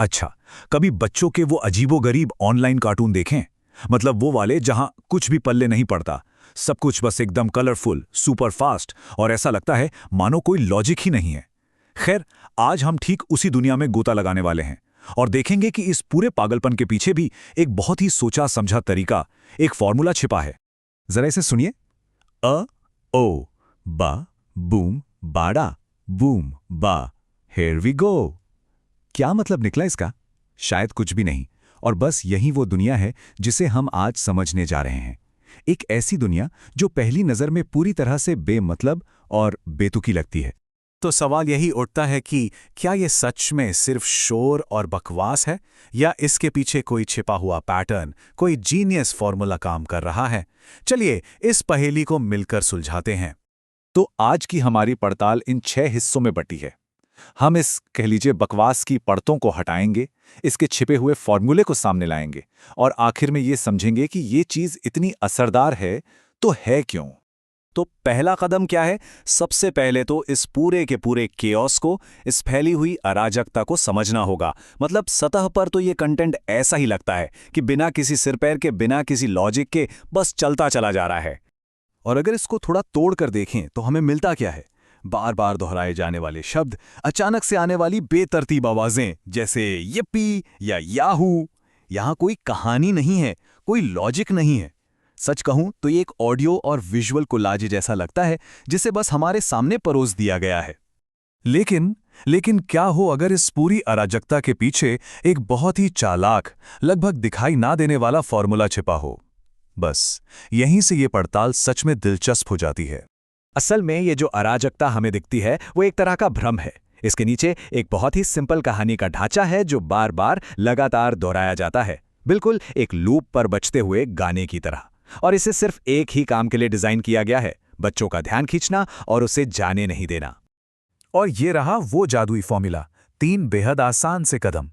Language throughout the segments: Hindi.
अच्छा, कभी बच्चों के वो अजीबोगरीब ऑनलाइन कार्टून देखें? मतलब वो वाले जहां कुछ भी पल्ले नहीं पड़ता, सब कुछ बस एकदम कलरफुल, सुपर फास्ट और ऐसा लगता है मानो कोई लॉजिक ही नहीं है। खैर, आज हम ठीक उसी दुनिया में गोता लगाने वाले हैं और देखेंगे कि इस पूरे पागलपन के पीछे भी एक बहुत ही सोचा समझा तरीका, एक फॉर्मूला छिपा है। जरा इसे सुनिए। अ ओ बा बूम बाड़ा बूम बा, हियर वी गो। क्या मतलब निकला इसका? शायद कुछ भी नहीं। और बस यही वो दुनिया है जिसे हम आज समझने जा रहे हैं। एक ऐसी दुनिया जो पहली नजर में पूरी तरह से बेमतलब और बेतुकी लगती है। तो सवाल यही उठता है कि क्या ये सच में सिर्फ शोर और बकवास है, या इसके पीछे कोई छिपा हुआ पैटर्न, कोई जीनियस फॉर्मूला काम कर रहा है? चलिए इस पहेली को मिलकर सुलझाते हैं। तो आज की हमारी पड़ताल इन 6 हिस्सों में बटी है। हम इस कह लीजिए बकवास की परतों को हटाएंगे, इसके छिपे हुए फॉर्मूले को सामने लाएंगे और आखिर में ये समझेंगे कि ये चीज इतनी असरदार है तो है क्यों। तो पहला कदम क्या है? सबसे पहले तो इस पूरे के पूरे केओस को, इस फैली हुई अराजकता को समझना होगा। मतलब सतह पर तो ये कंटेंट ऐसा ही लगता है कि बिना किसी सिर पैर के, बिना किसी लॉजिक के बस चलता चला जा रहा है। और अगर इसको थोड़ा तोड़ कर देखें तो हमें मिलता क्या है? बार बार दोहराए जाने वाले शब्द, अचानक से आने वाली बेतरतीब आवाजें जैसे यप्पी या याहू। यहां कोई कहानी नहीं है, कोई लॉजिक नहीं है। सच कहूं तो ये एक ऑडियो और विजुअल कोलाज जैसा लगता है जिसे बस हमारे सामने परोस दिया गया है। लेकिन क्या हो अगर इस पूरी अराजकता के पीछे एक बहुत ही चालाक, लगभग दिखाई ना देने वाला फॉर्मूला छिपा हो? बस यहीं से ये पड़ताल सच में दिलचस्प हो जाती है। असल में ये जो अराजकता हमें दिखती है वो एक तरह का भ्रम है। इसके नीचे एक बहुत ही सिंपल कहानी का ढांचा है जो बार बार लगातार दोहराया जाता है, बिल्कुल एक लूप पर बजते हुए गाने की तरह। और इसे सिर्फ एक ही काम के लिए डिजाइन किया गया है, बच्चों का ध्यान खींचना और उसे जाने नहीं देना। और ये रहा वो जादुई फॉर्मूला, 3 बेहद आसान से कदम।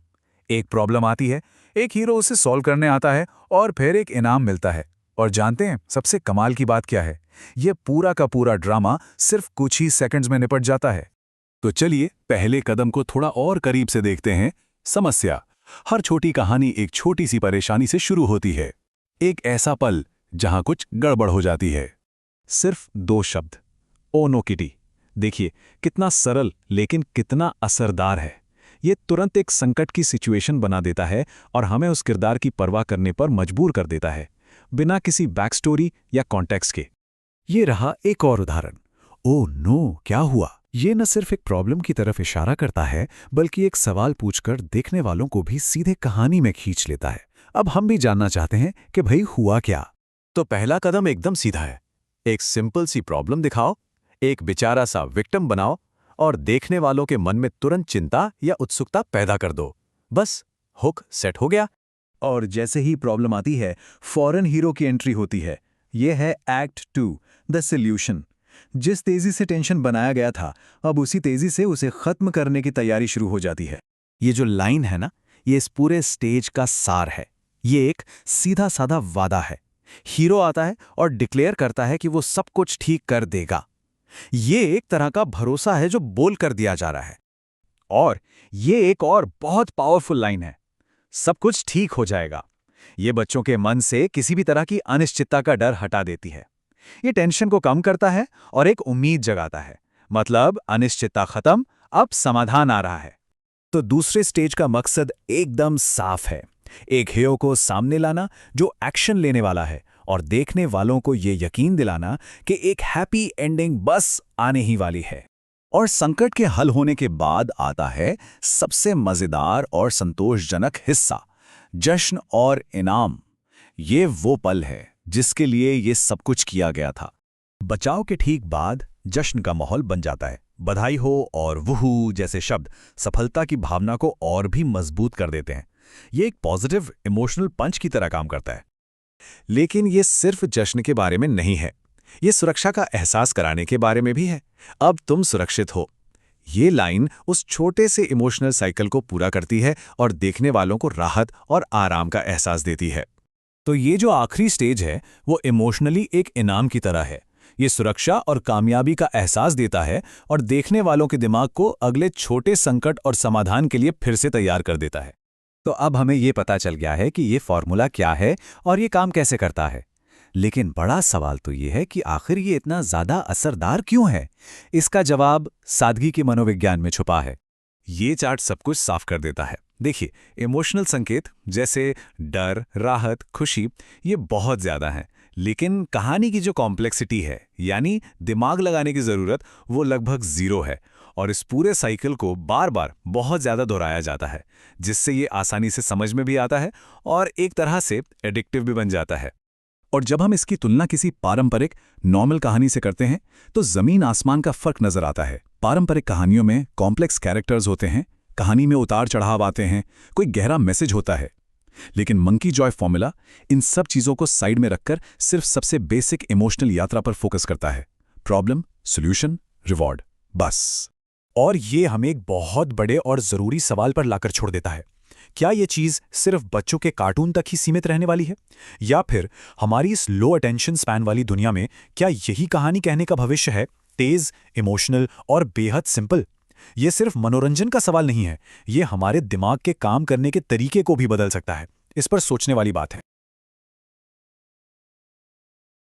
एक प्रॉब्लम आती है, एक हीरो उसे सॉल्व करने आता है और फिर एक इनाम मिलता है। और जानते हैं सबसे कमाल की बात क्या है? ये पूरा का पूरा ड्रामा सिर्फ कुछ ही सेकंड्स में निपट जाता है। तो चलिए पहले कदम को थोड़ा और करीब से देखते हैं। समस्या। हर छोटी कहानी एक छोटी सी परेशानी से शुरू होती है। एक ऐसा पल जहां कुछ गड़बड़ हो जाती है। सिर्फ 2 शब्द, ओ नो किटी। देखिए कितना सरल लेकिन कितना असरदार है। ये तुरंत एक संकट की सिचुएशन बना देता है और हमें उस किरदार की परवाह करने पर मजबूर कर देता है, बिना किसी बैक स्टोरी या कॉन्टेक्स्ट के। ये रहा एक और उदाहरण। ओ नो, क्या हुआ? ये न सिर्फ एक प्रॉब्लम की तरफ इशारा करता है, बल्कि एक सवाल पूछकर देखने वालों को भी सीधे कहानी में खींच लेता है। अब हम भी जानना चाहते हैं कि भाई हुआ क्या। तो पहला कदम एकदम सीधा है। एक सिंपल सी प्रॉब्लम दिखाओ, एक बेचारा सा विक्टिम बनाओ और देखने वालों के मन में तुरंत चिंता या उत्सुकता पैदा कर दो। बस हुक सेट हो गया। और जैसे ही प्रॉब्लम आती है, फौरन हीरो की एंट्री होती है। यह है एक्ट 2, द सॉल्यूशन। जिस तेजी से टेंशन बनाया गया था, अब उसी तेजी से उसे खत्म करने की तैयारी शुरू हो जाती है। ये जो लाइन है ना, ये इस पूरे स्टेज का सार है। ये एक सीधा साधा वादा है। हीरो आता है और डिक्लेयर करता है कि वो सब कुछ ठीक कर देगा। ये एक तरह का भरोसा है जो बोल कर दिया जा रहा है। और ये एक और बहुत पावरफुल लाइन है, सब कुछ ठीक हो जाएगा। ये बच्चों के मन से किसी भी तरह की अनिश्चितता का डर हटा देती है। ये टेंशन को कम करता है और एक उम्मीद जगाता है। मतलब अनिश्चितता खत्म, अब समाधान आ रहा है। तो दूसरे स्टेज का मकसद एकदम साफ है। एक हीरो को सामने लाना जो एक्शन लेने वाला है और देखने वालों को ये यकीन दिलाना कि एक हैप्पी एंडिंग बस आने ही वाली है। और संकट के हल होने के बाद आता है सबसे मजेदार और संतोषजनक हिस्सा, जश्न और इनाम। ये वो पल है जिसके लिए ये सब कुछ किया गया था। बचाव के ठीक बाद जश्न का माहौल बन जाता है। बधाई हो और वुहू जैसे शब्द सफलता की भावना को और भी मजबूत कर देते हैं। ये एक पॉजिटिव इमोशनल पंच की तरह काम करता है। लेकिन ये सिर्फ जश्न के बारे में नहीं है, ये सुरक्षा का एहसास कराने के बारे में भी है। अब तुम सुरक्षित हो। ये लाइन उस छोटे से इमोशनल साइकिल को पूरा करती है और देखने वालों को राहत और आराम का एहसास देती है। तो ये जो आखिरी स्टेज है वो इमोशनली एक इनाम की तरह है। ये सुरक्षा और कामयाबी का एहसास देता है और देखने वालों के दिमाग को अगले छोटे संकट और समाधान के लिए फिर से तैयार कर देता है। तो अब हमें ये पता चल गया है कि ये फॉर्मूला क्या है और ये काम कैसे करता है। लेकिन बड़ा सवाल तो ये है कि आखिर ये इतना ज़्यादा असरदार क्यों है? इसका जवाब सादगी के मनोविज्ञान में छुपा है। ये चार्ट सब कुछ साफ कर देता है। देखिए, इमोशनल संकेत जैसे डर, राहत, खुशी, ये बहुत ज़्यादा हैं। लेकिन कहानी की जो कॉम्प्लेक्सिटी है, यानी दिमाग लगाने की ज़रूरत, वो लगभग ज़ीरो है। और इस पूरे साइकिल को बार बार बहुत ज़्यादा दोहराया जाता है, जिससे ये आसानी से समझ में भी आता है और एक तरह से एडिक्टिव भी बन जाता है। और जब हम इसकी तुलना किसी पारंपरिक नॉर्मल कहानी से करते हैं तो ज़मीन आसमान का फर्क नजर आता है। पारंपरिक कहानियों में कॉम्प्लेक्स कैरेक्टर्स होते हैं, कहानी में उतार चढ़ाव आते हैं, कोई गहरा मैसेज होता है। लेकिन मंकी जॉय फॉर्मूला इन सब चीज़ों को साइड में रखकर सिर्फ सबसे बेसिक इमोशनल यात्रा पर फोकस करता है। प्रॉब्लम, सॉल्यूशन, रिवॉर्ड, बस। और ये हमें एक बहुत बड़े और ज़रूरी सवाल पर लाकर छोड़ देता है। क्या ये चीज़ सिर्फ बच्चों के कार्टून तक ही सीमित रहने वाली है? या फिर हमारी इस लो अटेंशन स्पैन वाली दुनिया में क्या यही कहानी कहने का भविष्य है? तेज़, इमोशनल और बेहद सिंपल। ये सिर्फ मनोरंजन का सवाल नहीं है, ये हमारे दिमाग के काम करने के तरीके को भी बदल सकता है। इस पर सोचने वाली बात है।